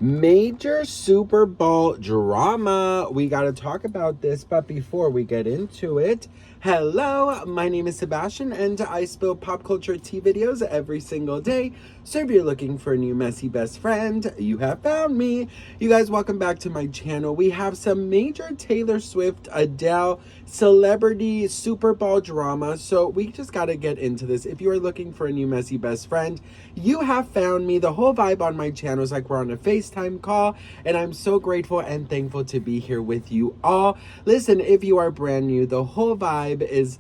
Major Super Bowl drama. We got to talk about this, but before we get into it, hello, my name is Sebastian, and I spill pop culture tea videos every single day. So if you're looking for a new messy best friend, you have found me. You guys, welcome back to my channel. We have some major Taylor Swift, Adele, celebrity Super Bowl drama. So we just got to get into this. If you are looking for a new messy best friend, you have found me. The whole vibe on my channel is like we're on a FaceTime call, and I'm so grateful and thankful to be here with you all. Listen, if you are brand new, the whole vibe is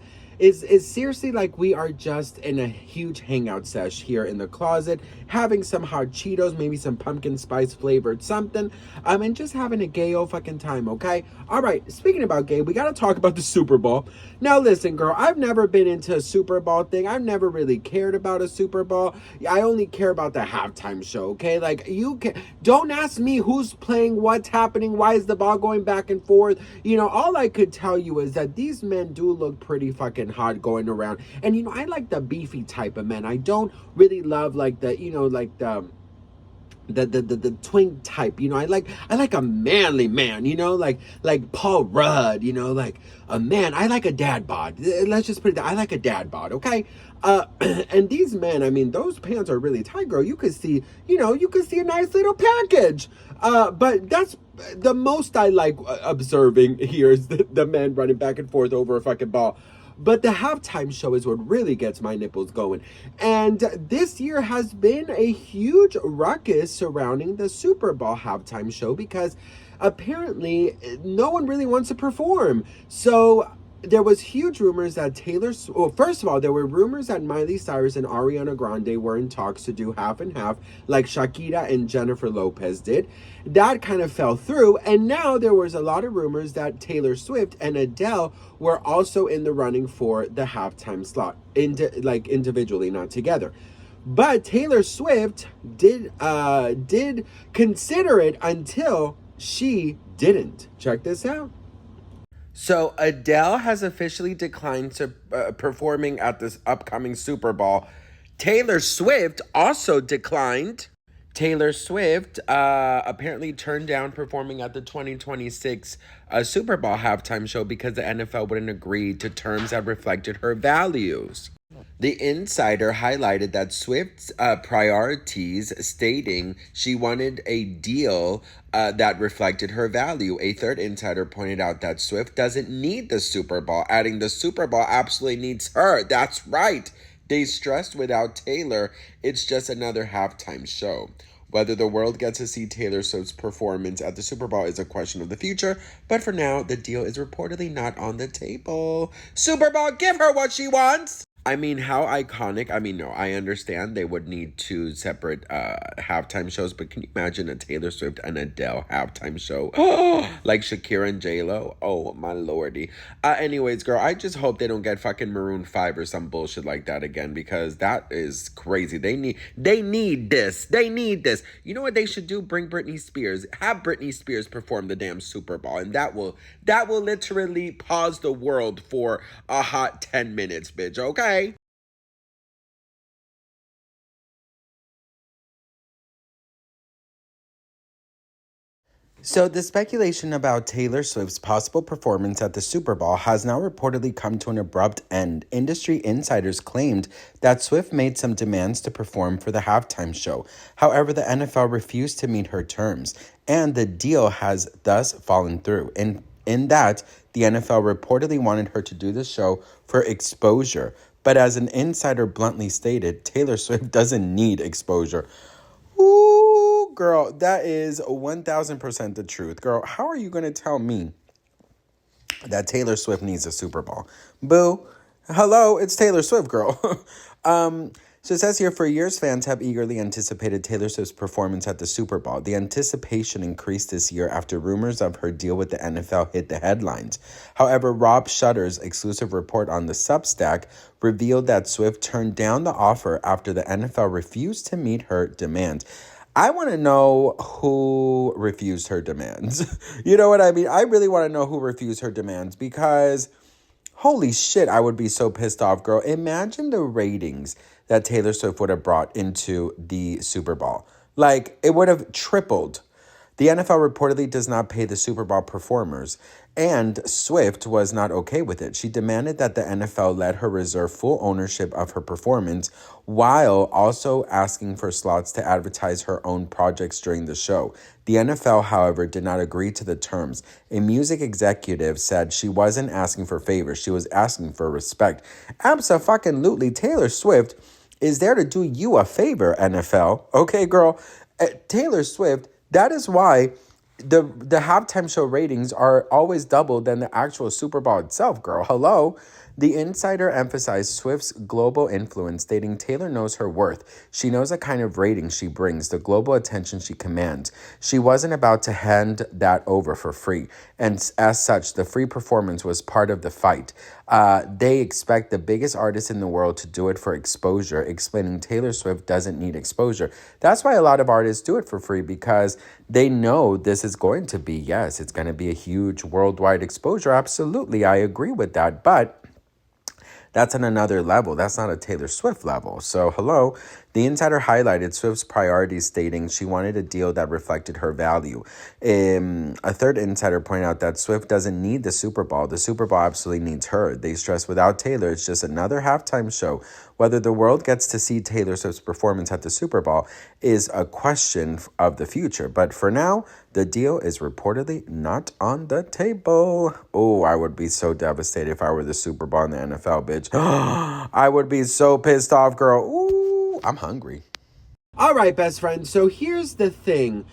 seriously like we are just in a huge hangout sesh here in the closet, having some hot Cheetos, maybe some pumpkin spice flavored something, and just having a gay old fucking time, okay? All right, speaking about gay, we gotta talk about the Super Bowl. Now listen, girl, I've never been into a Super Bowl thing. I've never really cared about a Super Bowl. I only care about the halftime show, okay? Like, you can don't ask me who's playing, what's happening, why is the ball going back and forth. You know, all I could tell you is that these men do look pretty fucking hot going around. And, you know, I like the beefy type of men. I don't really love, like, the, you know, like the twink type. You know, I like a manly man, you know, like Paul Rudd, you know, like a man. I like a dad bod. Let's just put it that I like a dad bod, okay? And these men, I mean, those pants are really tight, girl. You could see, you know, you could see a nice little package. But that's the most I like observing here is the men running back and forth over a fucking ball. But the halftime show is what really gets my nipples going. And this year has been a huge ruckus surrounding the Super Bowl halftime show because apparently no one really wants to perform. So there was huge rumors that well, first of all, there were rumors that Miley Cyrus and Ariana Grande were in talks to do half and half, like Shakira and Jennifer Lopez did. That kind of fell through, and now there was a lot of rumors that Taylor Swift and Adele were also in the running for the halftime slot, like individually, not together. But Taylor Swift did consider it until she didn't. Check this out. So Adele has officially declined to performing at this upcoming Super Bowl. Taylor Swift also declined. Taylor Swift apparently turned down performing at the 2026 Super Bowl halftime show because the NFL wouldn't agree to terms that reflected her values. The insider highlighted that Swift's priorities, stating she wanted a deal that reflected her value. A third insider pointed out that Swift doesn't need the Super Bowl, adding the Super Bowl absolutely needs her. That's right. They stressed without Taylor, it's just another halftime show. Whether the world gets to see Taylor Swift's performance at the Super Bowl is a question of the future, but for now, the deal is reportedly not on the table. Super Bowl, give her what she wants! I mean, how iconic. I mean, no, I understand they would need two separate halftime shows, but can you imagine a Taylor Swift and Adele halftime show? Like Shakira and J-Lo? Oh, my lordy. Anyways, girl, I just hope they don't get fucking Maroon 5 or some bullshit like that again, because that is crazy. They need this. They need this. You know what they should do? Bring Britney Spears. Have Britney Spears perform the damn Super Bowl, and that will literally pause the world for a hot 10 minutes, bitch, okay? So, the speculation about Taylor Swift's possible performance at the Super Bowl has now reportedly come to an abrupt end. Industry insiders claimed that Swift made some demands to perform for the halftime show. However, the NFL refused to meet her terms, and the deal has thus fallen through. In that, the NFL reportedly wanted her to do the show for exposure. But as an insider bluntly stated, Taylor Swift doesn't need exposure. Ooh, girl, that is 1000% the truth. Girl, how are you going to tell me that Taylor Swift needs a Super Bowl? Boo. Hello, it's Taylor Swift, girl. So it says here, for years, fans have eagerly anticipated Taylor Swift's performance at the Super Bowl. The anticipation increased this year after rumors of her deal with the NFL hit the headlines. However, Rob Shutter's exclusive report on the Substack revealed that Swift turned down the offer after the NFL refused to meet her demands. I want to know who refused her demands. You know what I mean? I really want to know who refused her demands, because holy shit, I would be so pissed off, girl. Imagine the ratings that Taylor Swift would have brought into the Super Bowl. Like, it would have tripled. The NFL reportedly does not pay the Super Bowl performers, and Swift was not okay with it. She demanded that the NFL let her reserve full ownership of her performance while also asking for slots to advertise her own projects during the show. The NFL, however, did not agree to the terms. A music executive said she wasn't asking for favors, she was asking for respect. Abso-fucking-lutely, Taylor Swift is there to do you a favor, NFL. Okay, girl. Taylor Swift, that is why the halftime show ratings are always double than the actual Super Bowl itself, girl. Hello. The insider emphasized Swift's global influence, stating Taylor knows her worth. She knows the kind of rating she brings, the global attention she commands. She wasn't about to hand that over for free. And as such, the free performance was part of the fight. They expect the biggest artist in the world to do it for exposure, explaining Taylor Swift doesn't need exposure. That's why a lot of artists do it for free, because they know this is going to be, yes, it's going to be a huge worldwide exposure. Absolutely, I agree with that. But that's on another level. That's not a Taylor Swift level. So, hello. The insider highlighted Swift's priorities, stating she wanted a deal that reflected her value. A third insider pointed out that Swift doesn't need the Super Bowl. The Super Bowl absolutely needs her. They stress without Taylor, it's just another halftime show. Whether the world gets to see Taylor Swift's performance at the Super Bowl is a question of the future. But for now, the deal is reportedly not on the table. Oh, I would be so devastated if I were the Super Bowl in the NFL, bitch. I would be so pissed off, girl. Ooh, I'm hungry. All right, best friend. So here's the thing.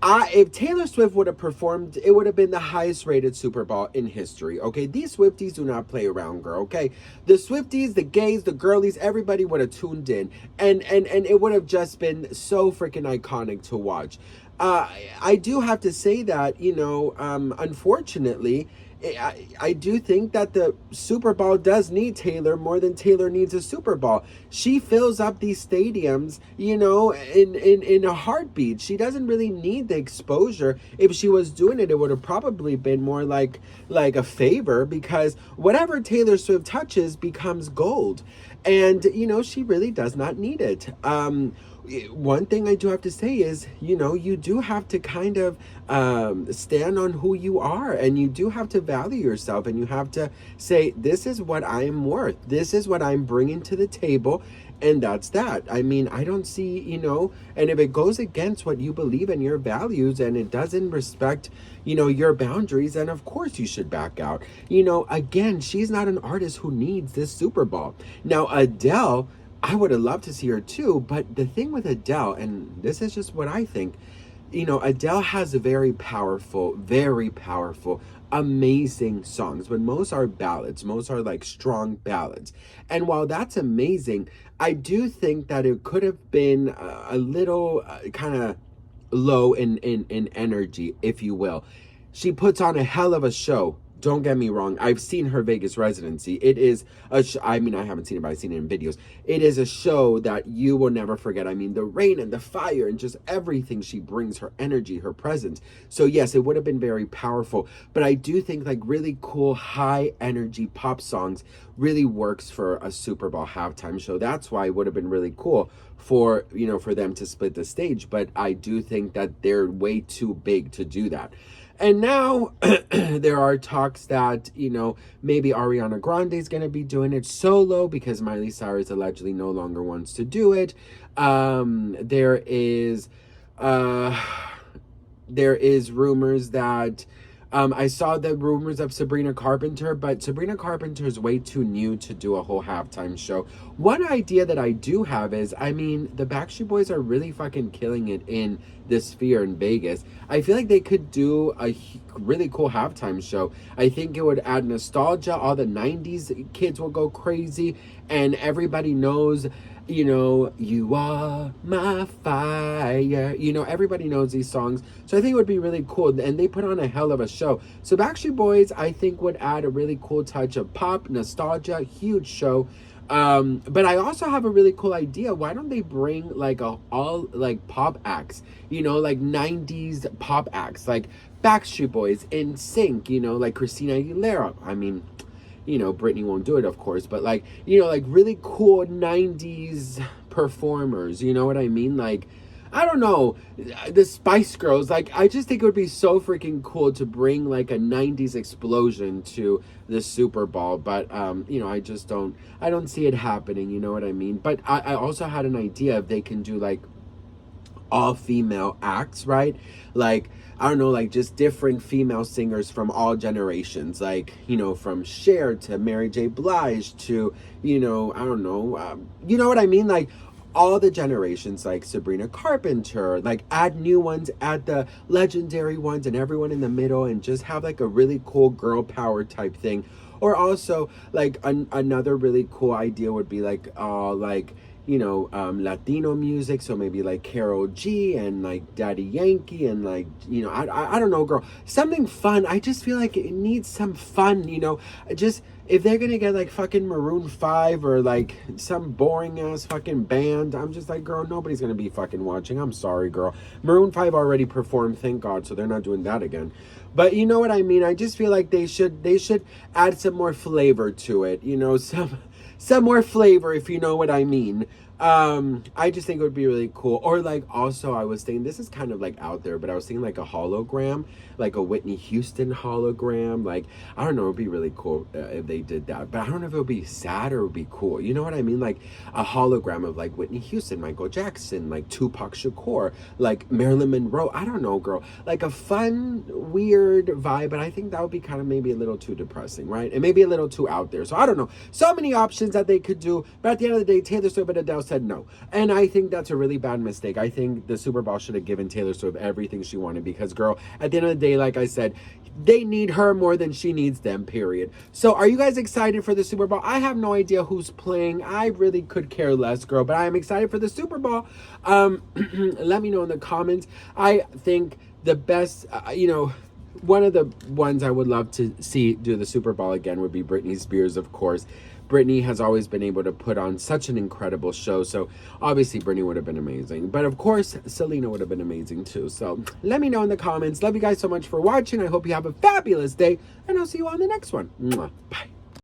If Taylor Swift would have performed, it would have been the highest rated Super Bowl in history, okay? These Swifties do not play around, girl, okay? The Swifties, the gays, the girlies, everybody would have tuned in. And it would have just been so freaking iconic to watch. I do have to say that, unfortunately, I do think that the Super Bowl does need Taylor more than Taylor needs a Super Bowl. She fills up these stadiums, in a heartbeat. She doesn't really need the exposure. If she was doing it, it would have probably been more like a favor, because whatever Taylor Swift touches becomes gold. And, she really does not need it. One thing I do have to say is, you do have to kind of stand on who you are, and you do have to value yourself, and you have to say, this is what I am worth. This is what I'm bringing to the table. And that's that. I mean, I don't see, and if it goes against what you believe in, your values, and it doesn't respect, your boundaries, then of course you should back out. Again, she's not an artist who needs this Super Bowl. Now, Adele, I would have loved to see her too, but the thing with Adele, and this is just what I think, Adele has very powerful, amazing songs, but most are ballads. Most are like strong ballads. And while that's amazing, I do think that it could have been a little kind of low in energy, if you will. She puts on a hell of a show. Don't get me wrong. I've seen her Vegas residency. It is I mean, I haven't seen it, but I've seen it in videos. It is a show that you will never forget. I mean, the rain and the fire and just everything she brings, her energy, her presence. So yes, it would have been very powerful. But I do think like really cool, high energy pop songs really works for a Super Bowl halftime show. That's why it would have been really cool for, for them to split the stage. But I do think that they're way too big to do that. And now there are talks that, maybe Ariana Grande is going to be doing it solo because Miley Cyrus allegedly no longer wants to do it. There is rumors that I saw the rumors of Sabrina Carpenter, but Sabrina Carpenter is way too new to do a whole halftime show. One idea that I do have is, I mean, the Backstreet Boys are really fucking killing it in the Sphere in Vegas. I feel like they could do a really cool halftime show. I think it would add nostalgia. All the 90s kids will go crazy, and everybody knows, you are my fire. Everybody knows these songs. So I think it would be really cool. And they put on a hell of a show. So Backstreet Boys, I think, would add a really cool touch of pop, nostalgia, huge show. But I also have a really cool idea. Why don't they bring like all pop acts, like 90s pop acts, like Backstreet Boys, NSYNC, like Christina Aguilera. I mean, Britney won't do it, of course, but like really cool 90s performers, you know what I mean? Like, I don't know, the Spice Girls. Like, I just think it would be so freaking cool to bring like a 90s explosion to the Super Bowl. But, you know, I don't see it happening. You know what I mean? But I also had an idea if they can do like all female acts, right? Like, I don't know, like just different female singers from all generations, like, you know, from Cher to Mary J. Blige to, you know, I don't know, you know what I mean? Like, all the generations, like Sabrina Carpenter, like add new ones, add the legendary ones, and everyone in the middle, and just have like a really cool girl power type thing. Or also, like, another really cool idea would be like, you know, Latino music. So maybe like Karol G and like Daddy Yankee and like, you know, I don't know, girl. Something fun. I just feel like it needs some fun, you know. Just, if they're gonna get like fucking Maroon 5 or like some boring ass fucking band, I'm just like, girl, nobody's gonna be fucking watching. I'm sorry, girl. Maroon 5 already performed, thank God, so they're not doing that again. But you know what I mean? I just feel like they should add some more flavor to it, you know, some more flavor, if you know what I mean. I just think it would be really cool. Or like, also, I was thinking, this is kind of like out there, but I was thinking like a hologram, like a Whitney Houston hologram. Like, I don't know, it'd be really cool if they did that. But I don't know if it would be sad or it would be cool. You know what I mean? Like a hologram of like Whitney Houston, Michael Jackson, like Tupac Shakur, like Marilyn Monroe. I don't know, girl. Like a fun, weird vibe. But I think that would be kind of maybe a little too depressing, right? And maybe a little too out there. So I don't know. So many options that they could do. But at the end of the day, Taylor Swift and Adele said no. And I think that's a really bad mistake. I think the Super Bowl should have given Taylor Swift everything she wanted, because, girl, at the end of the day, like I said, they need her more than she needs them, period. So are you guys excited for the Super Bowl? I have no idea who's playing. I really could care less, girl, but I am excited for the Super Bowl. Let me know in the comments. I think the best, you know, one of the ones I would love to see do the Super Bowl again would be Britney Spears, of course. Britney has always been able to put on such an incredible show. So obviously Britney would have been amazing. But of course, Selena would have been amazing too. So let me know in the comments. Love you guys so much for watching. I hope you have a fabulous day. And I'll see you on the next one. Mwah. Bye.